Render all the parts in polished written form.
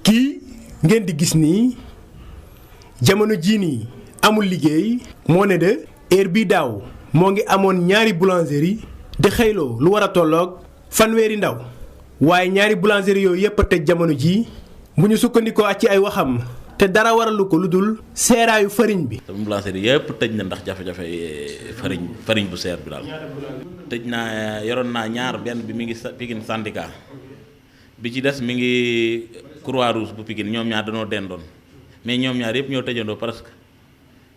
kii ngeen di gis nii jamono jii nii amul liggéey moo ne de heure bii daaw moo ngi amoon ñaari boulangerie di xëyloo lu war a tolloog fanweeri ndaw waaye ñaari boulangerie yooyu yépp a tëj jamono jii bu ñu sukkandikoo ak ci ay waxam te dara waralu ko lu dul seeraayu farine bi. sama boulangerie yëpp tëj na ndax jafe-jafe farine bu seer bi daal. tëj naa yoroon naa ñaar benn bi mi ngi Pikine syndicat bi ci des mi ngi Croix-Rouge bu Pikine ñoom ñaar dañoo dendoon mais ñoom ñaar yëpp ñoo tëjandoo presque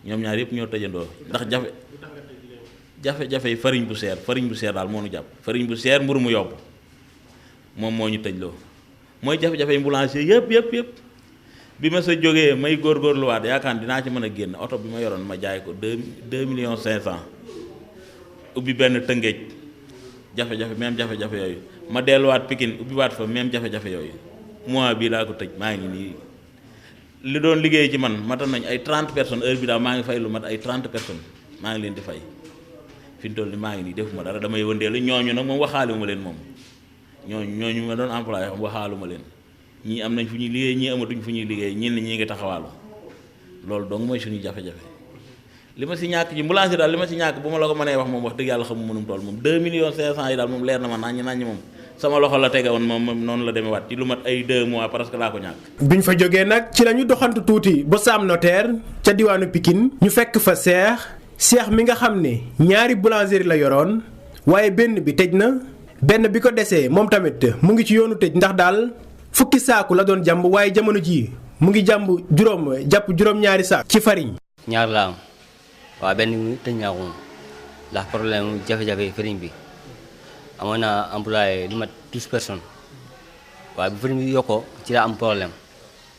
ñoom ñaar yëpp ñoo tëjandoo ndax jafe-jafe farine bu seer daal moo ñu jàpp. farine bu seer mburu mu yóbbu moom moo ñu tëjloo mooy jafe-jafe boulanger yëpp. bi ma sa jógee may góorgóorluwaat yaakaar dinaa ci mën a génn oto bi ma yoroon ma jaay ko 2 millions 500 ubbi benn Tëngéej jafe-jafe yooyu ma delluwaat Pikine ubbiwaat fa même jafe-jafe yooyu mois bii laa ko tëj maa ngi nii li doon liggéey ci man matan nañ ay 30 personnes heure bi daal maa ngi fay lu mat ay 30 personnes maa ngi leen di fay fi mu toll nii maa ngi nii defuma dara damay wëndeelu ñooñu nag moom waxaalu ma leen moom ñooñu ma doon employé waxaalu ma leen. ñii am nañ fu ñuy liggéey ñii amatuñ fu ñuy liggéey ñii ngi taxawaalu loolu donc mooy suñuy jafe-jafe li ma si ñàkk ci boulanger daal li ma si ñàkk bu ma la ko mënee wax moom wax dëgg yàlla xamu mënum tool moom 2 millions 500 yi daal moom leer na ma naññ moom sama loxo la tege woon moom noonu la demee waat ci lu mat ay 2 mois presque laa ko ñàkk. biñ fa jógee nag ci la ñu doxantu tuuti ba Sam Notaire ca diwaanu Pikine ñu fekk fa Cheikh mi nga xam ne ñaari boulangerie la yoroon waaye benn bi tëj na benn bi ko desee moom tamit mu ngi ci yoonu tëj ndax daal fukki saaku la doon jàmb waaye jamono jii mu ngi jàmb juróom-ñaari saak ci farine. ñaar la am waaw benn bi tëj naa ko ndax problème jafe-jafe farine bi amoon naa employé lu mat 12 personnes waaye bu farine bi yokkoo ci la am problème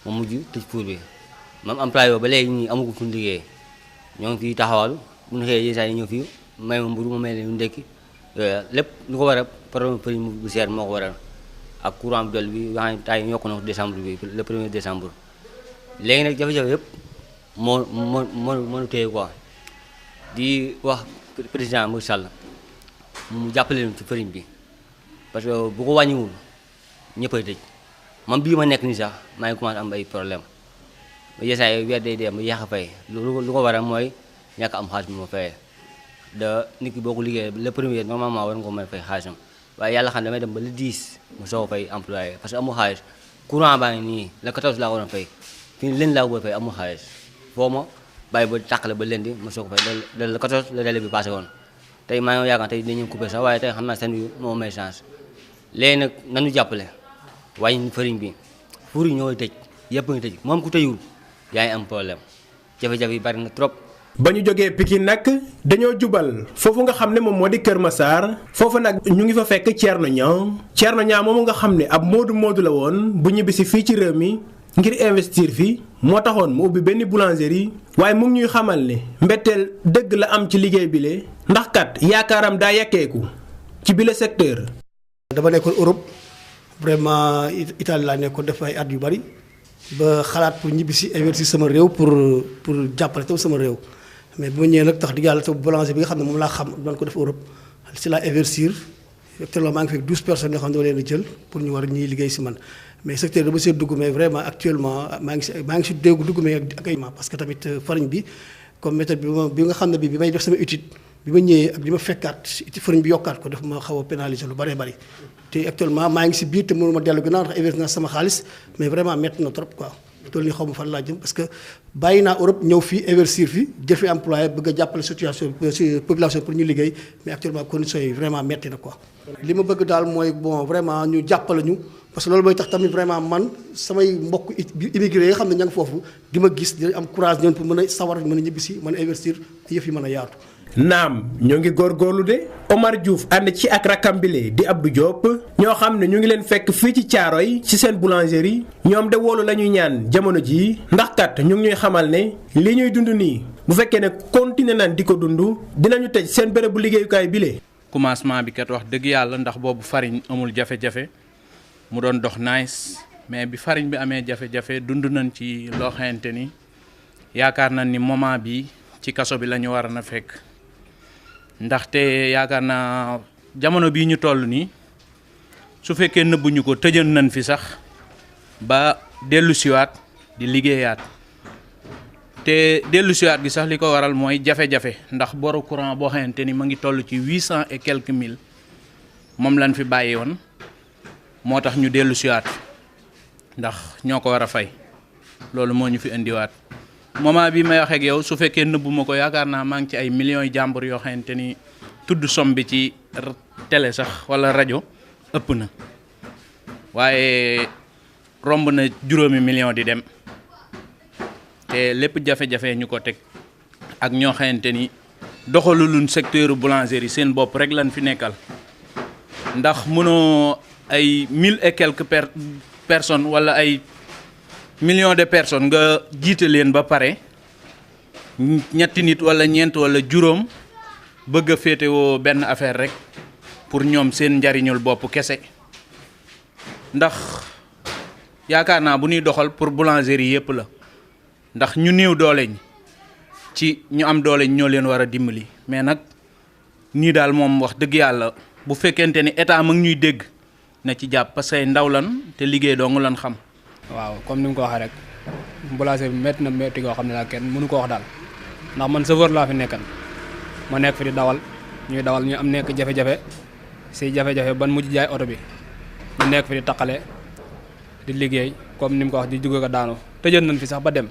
ma mujj tëj pour bi même employé ba léegi ñii amagu fu ñu liggéey ñoo ngi fii taxawalu bu ñu xëyee yenn saa yi ñëw fii may ma mburu ma may leen ndekki lépp lu ko waral problème farine bu seer moo ko waral. ak courant bi bi nga xam ne tay yokku na décembre bi le 1er décembre léegi nag jafe-jafe yëpp moo téye quoi di wax président Macky Sall mu jàppale leen ci farine bi parce que bu ko wàññiwul ñëppay tëj man bii ma nekk nii sax maa ngi commencé am ay problème ba yeesaay weer day dee ma yéex a fay lu ko waral mooy ñàkk am xaalis bi ma fayee da nit ki boo ko liggéeyee le 1er normalement war nga ko mën a fay xaalisam waaye yàlla xam damay dem ba le 10 mu soog a fay employé parce que amul xaalis courant baa ngi nii le 14 laa ko doon fay fii leen laa ko fay amul xaalis foo ma bàyyi ba tàqale ba lundi ma soog a fay le 14 le délai bi passé woon tey maa ngi yaakaar tey dinañu coupé sax waaye tey xam naa seen yu moo may chance léegi nag nañu jàppale wàññi farine bi fuur yi ñooy tëj yëpp ngi tëj moom ku tëjul yaa ngi am problème jafe-jafe yi bari na trop. ba ñu jógee Pikine nag dañoo jubal foofu nga xam ne moom moo di Kër Massar foofu nag ñu ngi fa fekk Thierno Niang moomu nga xam ne ab moodu la woon bu ñibbisi fii ci réew mi ngir investir fi moo taxoon mu ubbi benn boulangerie waaye mu ngi ñuy xamal ne mbetteel dëgg la am ci liggéey bile ndax kat yaakaaram daa yekkeeku ci bile secteur. dama nekkoon Europe vraiment Italie laa nekkoon def ay at yu bari ba xalaat pour ñibbisi investir sama réew pour jàppale tam sama réew. mais bu ma ñëwee nag tax di yàlla te boulanger bi nga xam ne moom laa xam doon ko def Europe si laa investir actuellement maa ngi fekk 12 personnes yoo xam ne dama leen a jël pour ñu war ñuy liggéey si man mais secteur dama see dugg mais vraiment actuellement maa ngi si dugg mais ak ay parce que tamit farine bi comme méthode bi nga xam ne bi may def sama étude bi ma ñëwee ak li ma fekkaat farine bi yokkaat ko daf ma xaw a pénaliser lu bëree bëri te actuellement maa ngi si biir te mënu ma dellu ginnaaw ndax investir naa sama xaalis mais vraiment métti na trop quoi. tool nii xaw ma fan laa jëm parce que bàyyi naa Europe ñëw fii investir fi jël fi employé bëgg a jàppale situation population pour ñu liggéey mais actuellement conditions yi vraiment metti na quoi. li ma bëgg daal mooy bon vraiment ñu jàppale ñu parce que loolu mooy tax tamit vraiment man samay mbokk immigré yi nga xam ne ña ngi foofu di ma gis di am courage ñoom pour mën a sawar mën a ñibbisi mën a investir yëf yi mën a yaatu. naam ñoo ngi góorgóorlu de Omar Diouf ànd ci ak rakkam bile di Abdou Diop ñoo xam ne ñu ngi leen fekk fii ci Thiaroye ci seen boulangerie ñoom de wóolu la ñuy ñaan jamono jii ndax kat ñu ngi ñuy xamal ne li ñuy dund nii bu fekkee ne continuer nañ di ko dund dinañu tëj seen bérébu liggéeyukaay bile. commencement bi kat wax dëgg yàlla ndax boobu farine amul jafe-jafe mu doon dox nice mais bi farine bi amee jafe-jafe dund nañ ci loo xamante ni yaakaar nañ ni moment bi ci kaso bi la ñu war a fekk. ndaxte yaakaar naa jamono bii ñu toll nii su fekkee nëbbuñu ko tëjan nañ fi sax ba dellu siwaat di liggéeyaat te dellu siwaat gi sax li ko waral mooy jafe-jafe ndax boru courant boo xamante ni ma ngi toll ci 800 et quelques mille moom lañ fi bàyyi woon moo tax ñu dellu siwaat ndax ñoo ko war a fay loolu moo ñu fi indiwaat moment bi may wax ak yow su fekkee nëbbuma ko yaakaar naa maa ngi ci ay millions yi jàmbur yoo xamante ni tudd somme bi ci télé sax wala rajo ëpp na waaye romb na juróomi million di dem te lépp jafe-jafe ñu ko teg ak ñoo xamante ni doxaluluñ secteur boulangerie seen bopp rek lañ fi nekkal ndax mënoo ay 1000 et quelques personnes wala ay millions de personnes nga jiite leen ba pare ñetti nit wala ñeent wala juróom bëgg a féetewoo benn affaire rek pour ñoom seen njariñul bopp kese ndax yaakaar naa bu ñuy doxal pour boulangerie yépp la ndax ñu néew doole ñi ci ñu am doole ñoo leen war a dimbali mais nag nii daal moom wax dëgg yàlla bu fekkente ni état mu ngi ñuy dégg na ci jàpp parce que ndaw lan te liggéey dong lan xam. waaw comme ni nga ko waxee rek boulangerie bi métti na métti goo xam ne daal kenn mënu ko wax daal ndax man chauffeur laa fi nekkan ma nekk fi di dawal ñuy dawal ñu am nekk jafe-jafe si jafe-jafe ban mujj jaay oto bi ñu nekk fi di taqale di liggéey comme ni mu ko wax di jóge ko daanu tëjoon nañ fi sax ba dem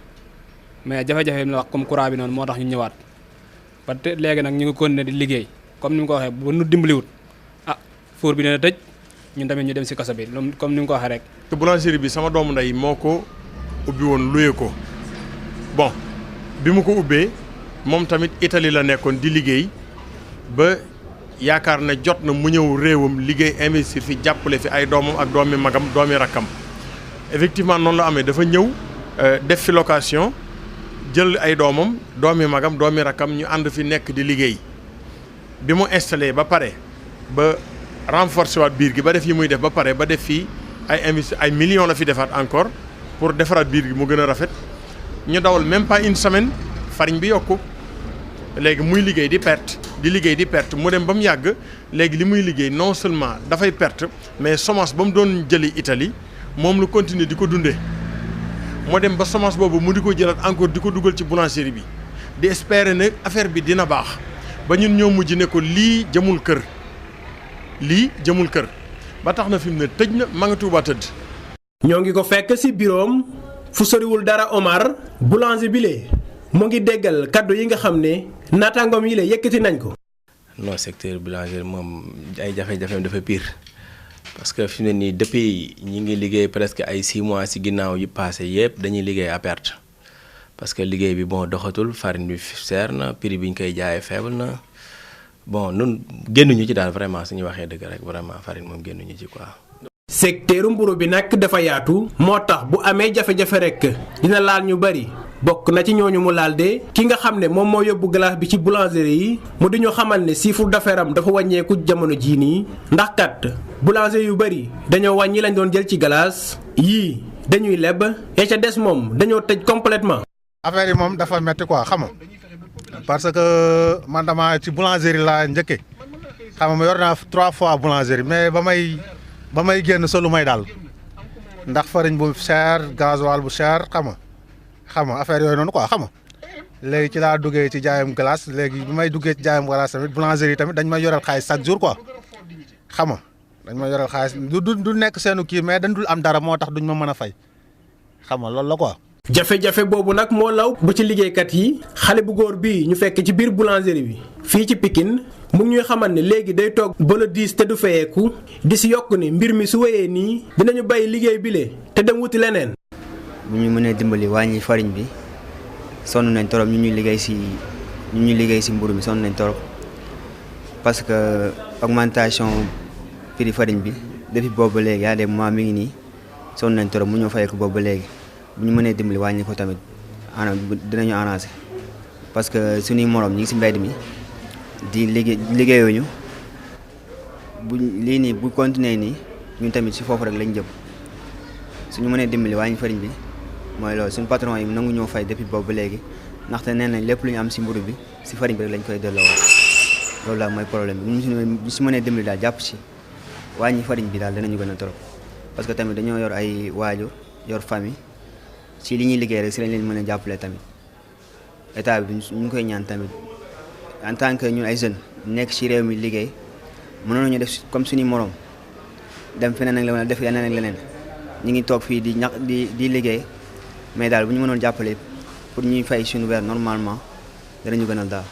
mais jafe-jafe bi la wax comme courant bi noonu moo tax ñu ñëwaat ba te léegi nag ñu ngi continuer di liggéey comme ni mu ko waxee bu nu dimbaliwut ah four bi dina tëj ñun tamit ñu dem si kaso bi comme ni mu ko waxee rek. te boulangerie bi sama doomu ndey moo ko ubbi woon luye ko bon bi mu ko ubbee moom tamit Italie la nekkoon di liggéey ba yaakaar ne jot na mu ñëw réewam liggéey investir fi jàppale fi ay doomam ak doomi magam doomi rakkam effectivement noonu la amee dafa ñëw def fi location jël ay doomam doomi magam doomi rakkam ñu ànd fi nekk di liggéey bi mu installé ba pare ba renforcer waat biir gi ba def yi muy def ba pare ba def fii ay millions la fi defaat encore pour defaraat biir gi mu gën a rafet ñu dawal même pas une semaine farine bi yokku léegi muy liggéey di perte di liggéey di perte mu dem ba mu yàgg léegi li muy liggéey non seulement dafay perte mais semence ba mu doon jëli Italie moom lu continuer di ko dundee moo dem ba semence boobu mu di ko jëlaat encore di ko dugal ci boulangerie bi di espérer ne affaire bi dina baax ba ñun ñoo mujj ne ko lii jëmul kër ba tax na fi mu ne tëj na ma nga Tuuba tëdd. ñoo ngi ko fekk ci biroom fu soriwul dara Omar boulanger bi lee mu ngi déggal kaddu yi nga xam ne naataangoom yi lee yëkkati nañ ko. non secteur boulanger moom ay jafe-jafeem dafa pire parce que fi mu ne nii depuis ñi ngi liggéey presque ay 6 mois ci ginnaaw yi passé yëpp dañuy liggéey à perte parce que liggéey bi bon doxatul farine bi seer na prix bi ñu koy jaayee faible na. bon nun génnuñu ci daal vraiment suñu waxee dëgg rek vraiment farine moom génnuñu ci quoi. secteuru mburu bi nag dafa yaatu moo tax bu amee jafe-jafe rek dina laal ñu bari bokk na ci ñooñu mu laal de ki nga xam ne moom moo yóbbu glace bi ci boulangerie yi mu di ñu xamal ne chiffre d'affaires am dafa wàññeeku jamono jii nii ndax kat boulanger yu bari dañoo wàññi lañ doon jël ci glace yii dañuy leb et ca des moom dañoo tëj complètement. affaire yi moom dafa metti quoi xam nga parce que man dama ci boulangerie laa njëkke xam nga ma yor naa 3 fois boulangerie mais ba may génn solu may daal ndax farine bu cher gasoil bu cher xam nga affaire yooyu noonu quoi xam nga léegi ci laa duggee ci jaayam glace léegi bi may duggee ci jaayam glace tamit boulangerie tamit dañ may yoral xaalis chaque jour quoi xam nga dañ may yoral xaalis du nekk seenu kii mais dañ dul am dara moo tax duñ ma mën a fay xam nga loolu la quoi. jafe-jafe boobu nag moo law bu ci liggéeykat yi xale bu góor bii ñu fekk ci biir boulangerie bi fii ci Pikine mu ngi ñuy xamal ne léegi day toog ba le 10 te du fayeeku di si yokk ni mbir mi su wéyee nii dinañu bàyyi liggéey bi le te dem wuti leneen. bu ñu mënee dimbali wàññi farine bi sonn nañ torop ñu ñuy liggéey si mburu mi sonn nañ torop parce que augmentation prix farine bi depuis boobu ba léegi yaa des mois mi ngi nii sonn nañ torop mu ñoo fayeeku boobu ba léegi. bu ñu mënee dimbali wàññi ko tamit dinañu arrangé parce que suñuy morom ñi ngi si mbedd mi di liggéeyuñu lii nii bu continuer nii ñun tamit si foofu rek lañ jëm suñu mënee dimbali wàññi farine bi mooy loolu suñu patron yi nangu ñoo fay depuis boobu ba léegi ndaxte nee nañ lépp lu ñu am si mburu bi si farine bi rek lañ koy delloo loolu daal mooy problème bi ñu si mënee dimbali daal jàpp si wàññi farine bi daal dinañu gën a trop parce que tamit dañoo yor ay waajur yor famille si li ñuy liggéey rek si lañ leen mën a jàppale tamit état bi ñu ngi koy ñaan tamit en tant que ñun ay jeunes nekk ci réew mi liggéey mënoon nañu def comme suñu morom dem feneen ak leneen def leneen ak leneen ñu ngi toog fii di liggéey mais daal bu ñu mënoon jàppale pour ñuy fay suñu weer normalement danañu gënal daal.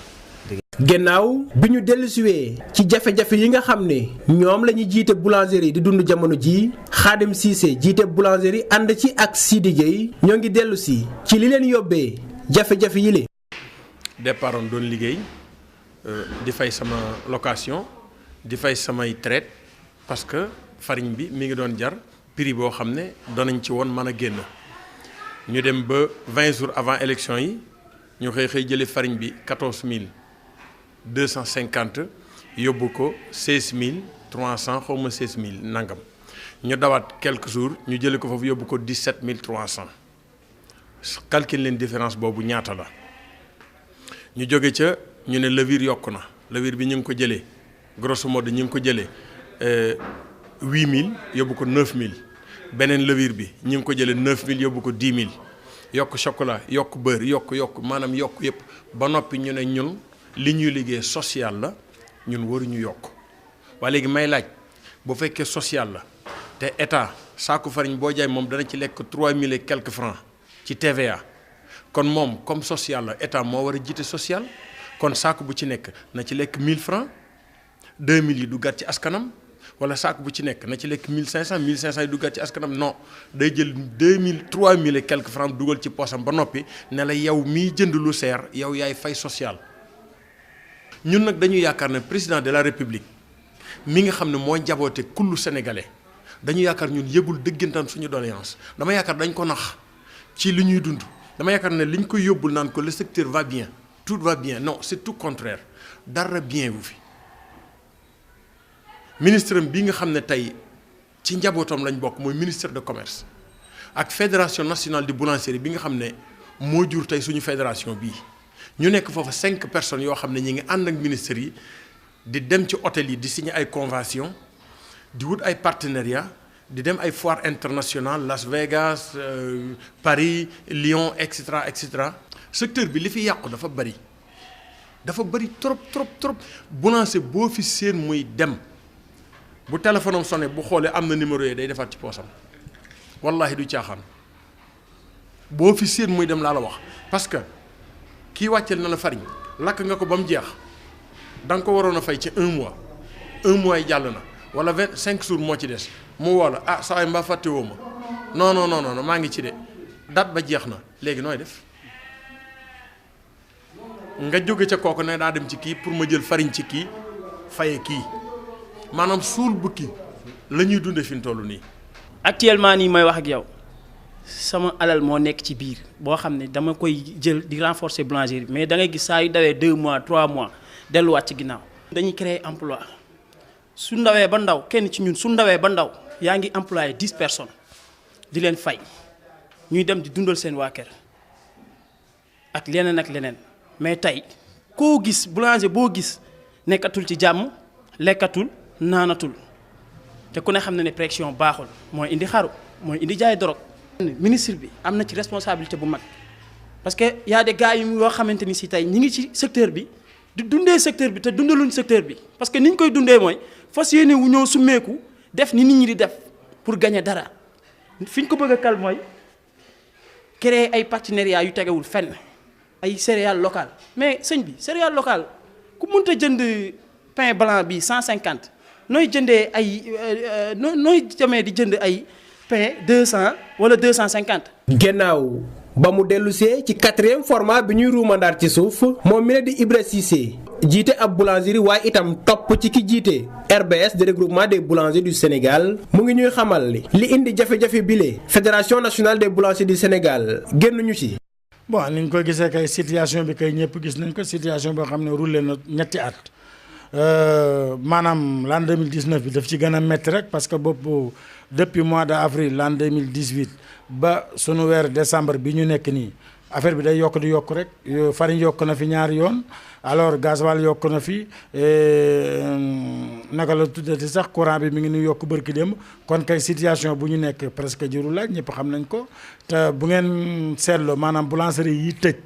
gannaaw bi ñu dellusiwee ci jafe-jafe yi nga xam ne ñoom la ñuy jiite boulangerie di dund jamono ji Khadim Cissé jiite boulangerie ànd ci ak Sidi Gueye ñoo ngi dellu si ci li leen yóbbee jafe-jafe yi le départoon doon liggéey di fay sama location di fay samay traite parce que farine bi mi ngi doon jar prix boo xam ne doonañ ci woon mën a génn ñu dem ba 20 jours avant élection yi ñu xëy jële farine bi 14250 yóbbu ko 16300 xaw ma 16000 nangam ñu dawaat quelques jours ñu jële ko foofu yóbbu ko 17300 calcule leen différence boobu ñaata la ñu jóge ca ñu ne levure yokku na levure bi ñu ngi ko jëlee grosso modo ñu ngi ko jëlee 8000 yóbbu ko 9000 beneen levure bi ñu ngi ko jëlee 9000 yóbbu ko 10000 yokk chocolat yokk beurre yokk maanaam yokk yëpp ba noppi ñu ne ñun li ñuy liggéey social la ñun waruñu yokk waaye léegi may laaj bu fekkee social la te état saaku farine boo jaay moom dana ci lekk 3000 et quelques francs ci TVA kon moom comme social la état moo war a jiite social kon saaku bu ci nekk na ci lekk 1000 francs 2000 yi duggaat ci askanam wala saaku bu ci nekk na ci lekk 1500 1500 yi duggaat ci askanam non day jël 2000 3000 et quelques francs dugal ci poosam ba noppi ne la yow miy jënd lu seer yow yaay fay social. ñun nag dañu yaakaar ne président de la république mi nga xam ne moo njaboote kullu sénégalais dañu yaakaar ñun yëgul dëggantaan suñu doléance dama yaakaar dañ ko nax ci li ñuy dund dama yaakaar ne liñ koy yóbbul naan ko le secteur va bien tout va bien non c'est tout contraire dara bien wu fi ministre bi nga xam ne tey ci njabootam lañ bokk mooy ministre de commerce ak fédération nationale de boulangerie bi nga xam ne moo jur tey suñu fédération bii ñu nekk foofu 5 personnes yoo xam ne ñi ngi ànd ak ministres yi di dem ci hôtel yi di signer ay convention di wut ay partenariat di dem ay foire internationale Las Vegas Paris Lyon et cetera secteur bi li fi yàqu dafa bari trop boulanger boo fi seen muy dem bu téléphone am sonné bu xoolee am na numéro yi day defaat ci poosam wallahi du caaxaan boo fi seen muy dem laa la wax parce que kii wàcceel na la farine lakk nga ko ba mu jeex da nga ko waroon a fay ci 1 mois 1 mois yi jàll na wala 25 jours moo ci des mu woo la ah saa waay mbaa fàtte woo ma non maa ngi ci de date ba jeex na léegi nooy def nga jóge ca kooku ne daa dem ci kii pour ma jël farine ci kii faye kii maanaam suul bukki la ñuy dunde fi mu toll nii. actuellement nii may wax ak yow sama alal moo nekk ci biir boo xam ne dama koy jël di renforcer boulangerie mais da ngay gis saa yu dawee 2 mois 3 mois delluwaat ci ginnaaw. dañuy créer emploi su ndawee ba ndaw kenn ci ñun su ndawee ba ndaw yaa ngi employé 10 personnes di leen fay ñuy dem di dundal seen waa kër ak leneen mais tey koo gis boulanger boo gis nekkatul ci jàmm lekkatul naanatul te ku ne xam na ne pression baaxul mooy indi xaru mooy indi jaay dorog. ministre bi am na ci responsabilité bu mag parce que y a des gars yoo xamante ni si tey ñi ngi ci secteur bi di dundee secteur bi te dundaluñ secteur bi parce que ni ñu koy dundee mooy fas yéene wu ñëw summeeku def ni nit ñi di def pour gagner dara fi ñu ko bëgg a kal mooy créer ay partenariats yu tegewul fenn ay céréales locales mais sëñ bi céréales locales ku mënta jënd pain blanc bi 150 nooy jëndee ay nooy jamee di jënd ay pain 200 wala 250. gannaaw ba mu dellusee ci 4e format bi ñuy ruumandaat ci suuf moom mi la di Ibra Cissé jiite ab boulangerie waaye itam topp ci ki jiite RBS de regroupement des boulangers du Sénégal mu ngi ñuy xamal li indi jafe-jafe bile fédération nationale des boulangers du Sénégal génnuñu ci. bon ni ñu ko gisee kay situation bi kay ñëpp gis nañ ko situation boo xam ne roulé na ñetti at maanaam l'an 2019 bi daf ci gën a métti rek parce que boobu depuis mois de avril l'an 2018 ba sunu weer décembre bi ñu nekk nii affaire bi day yokk di yokk rek farine yokk na fi ñaari yoon alors gasoil yokk na fi naka la tuddati sax courant bi mi ngi nu yokk bërki démb kon kay situation bu ñu nekk presque jëru laaj ñëpp xam nañ ko te bu ngeen seetloo maanaam boulangerie yi tëj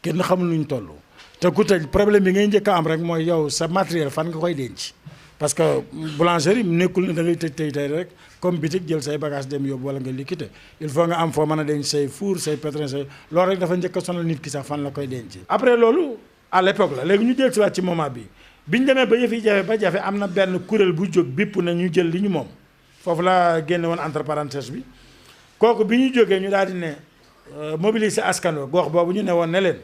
kenn xamul nuñ toll te ku tëj problème bi ngay njëkk a am rek mooy yow sa matériel fan nga koy denc parce que boulangerie nekkul ne da ngay tëj tey rek comme bitik jël say bagage dem yóbbu wala nga liquide il faut nga am foo mën a denc say four say pétrin say loolu rek dafa njëkk a sonal nit ki sax fan la koy denc. après loolu à l'époque la léegi ñu jël si waat ci moment bi biñ demee ba yëf yi jafe ba jafe am na benn kuréel bu jóg bipp na ñu jël li ñu moom foofu la génne woon entre parenthèse bi kooku bi ñu jógee ñu daal di ne mobiliser askan wi gox boobu ñu ne woon ne leen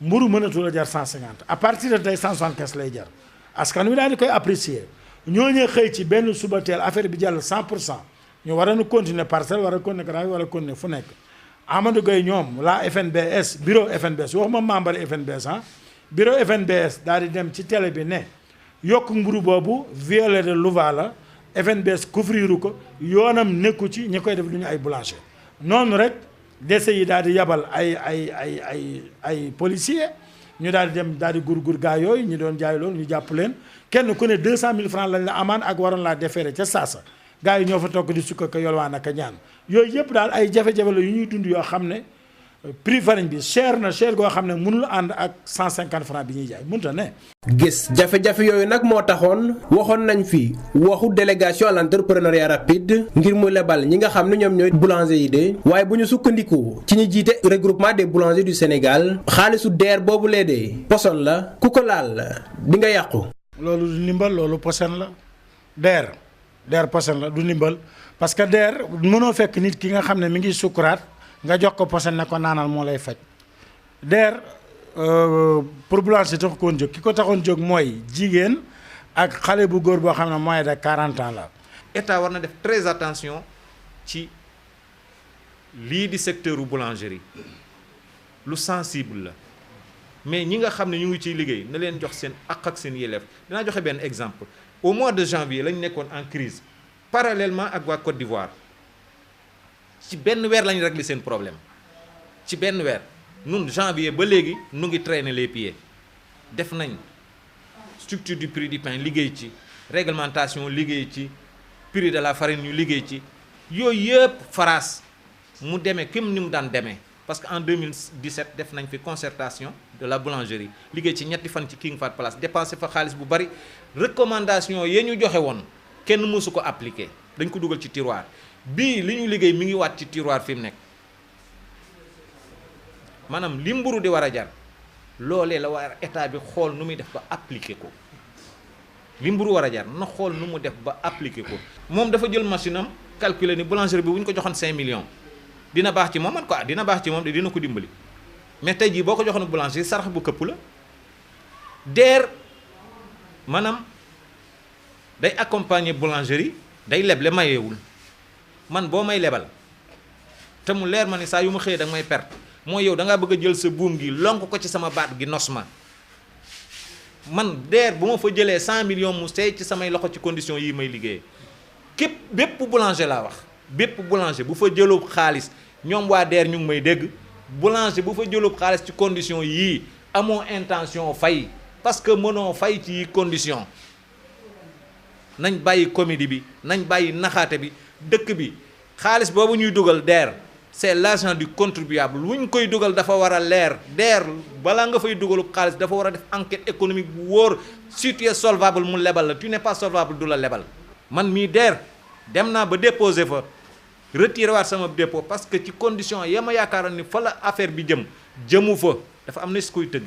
mburu mënatul a jar 150 à partir de tey 175 lay jar askan wi daal di koy apprécier. ñooñu xëy ci benn suba teel affaire bi jàll 100% ñu war a continuer parcelle war a continuer Grand war a continuer fu nekk Amadou Gueye ñoom la FNBS bureau FNBS waxuma membre FNBS bureau FNBS daal di dem ci télé bi ne yokk mburu boobu violé de louva la FNBS couvriru ko yoonam nekku ci ñi koy def lu ñu ay boulanger noonu rek dese yi daal di yabal ay policiers ñu daal di dem daal di gur gaa yooyu ñu doon jaay loolu ñu jàpp leen kenn ku ne 200 000 francs lañ la amaan ak waroon laa déféré ca saasa gaa yi ñoo fa toog di sukka ko yolwaan ak ñaan yooyu yëpp daal ay jafe-jafe la yu ñuy dund yoo xam ne prix farine bi cher na cher goo xam ne mënul ànd ak 150 francs bi ñuy jaay mënut a ne. gis jafe-jafe yooyu nag moo taxoon waxoon nañ fi waxu délégation à l'entrepreneuriat rapide ngir mu lebal ñi nga xam ne ñoom ñooy boulanger yi de waaye bu ñu sukkandiku ci ñi jiite regroupement des boulangers du Sénégal xaalisu DER boobu lee de poson la ku ko laal di nga yàqu. loolu du ndimbal loolu poson la DER poson la du ndimbal parce que DER mënoo fekk nit ki nga xam ne mi ngi sukkuraat nga jox ko poson ne ko naanal moo lay faj DER pour boulanger tax koon jóg ki ko taxoon jóg mooy jigéen ak xale bu góor boo xam ne moins de 40 ans la. état war na def très attention ci lii di secteur u boulangerie lu sensible la mais ñi nga xam ne ñu ngi ciy liggéey na leen jox seen àq ak seen yelleef dinaa joxe benn exemple au mois de janvier lañ nekkoon en crise parallèlement ak waa Côte d'Ivoire ci benn weer lañ réglé seen problème ci benn weer nun janvier ba léegi nu ngi traîner les pieds def nañ structure du prix du pain liggéey ci réglementation liggéey ci prix de la farine ñu liggéey ci yooyu yëpp faraas mu demee comme ni mu daan demee parce que en 2017 def nañ fi concertation de la boulangerie liggéey ci ñetti fan ci King Fahd Palace dépensé fa xaalis bu bari recommandation ya ñu joxe woon kenn mësu ko appliquer dañ ko dugal ci tiroir bii li ñu liggéey mi ngi waat ci tiroir fi mu nekk maanaam li mburu di war a jar loolee la war état bi xool nu muy def ba appliquer ko li mburu war a jar na xool nu mu def ba appliquer ko moom dafa jël machine am calculer ni boulangerie bi bu ñu ko joxoon 5 millions dina baax ci moom man ko dina baax ci moom de dina ko dimbali mais tey jii boo ko joxoon boulangerie sarax bu këpp la DER maanaam day accompagner boulangerie day leble mayeewul man boo may lebal te mu leer ma ni saa yu ma xëyee da nga may perte mooy yow da ngaa bëgg a jël sa buum gi lonk ko ci sama baat gi nos ma man DER bu ma fa jëlee 100 millions mu seey ci samay loxo ci condition yii may liggéeyee képp bépp boulanger laa wax bépp boulanger bu fa jëlub xaalis ñoom waa DER ñu ngi may dégg boulanger bu fa jëlub xaalis ci condition yii amoo intention fay parce que mënoo fay ci condition nañ bàyyi comédie bi nañ bàyyi naxaate bi dëkk bi xaalis boobu ñuy dugal DER c'est l'argent du contribuable lu ñu koy dugal dafa war a leer DER balaa nga fay dugalub xaalis dafa war a def enquête économique bu wóor si tu es solvable mu lebal la tu n'es pas solvable du la lebal man mii DER dem naa ba déposer fa retiré waat sama dépôt parce que ci condition ya ma yaakaaroon ni fa la affaire bi jëmu fa dafa am na si koy tëgg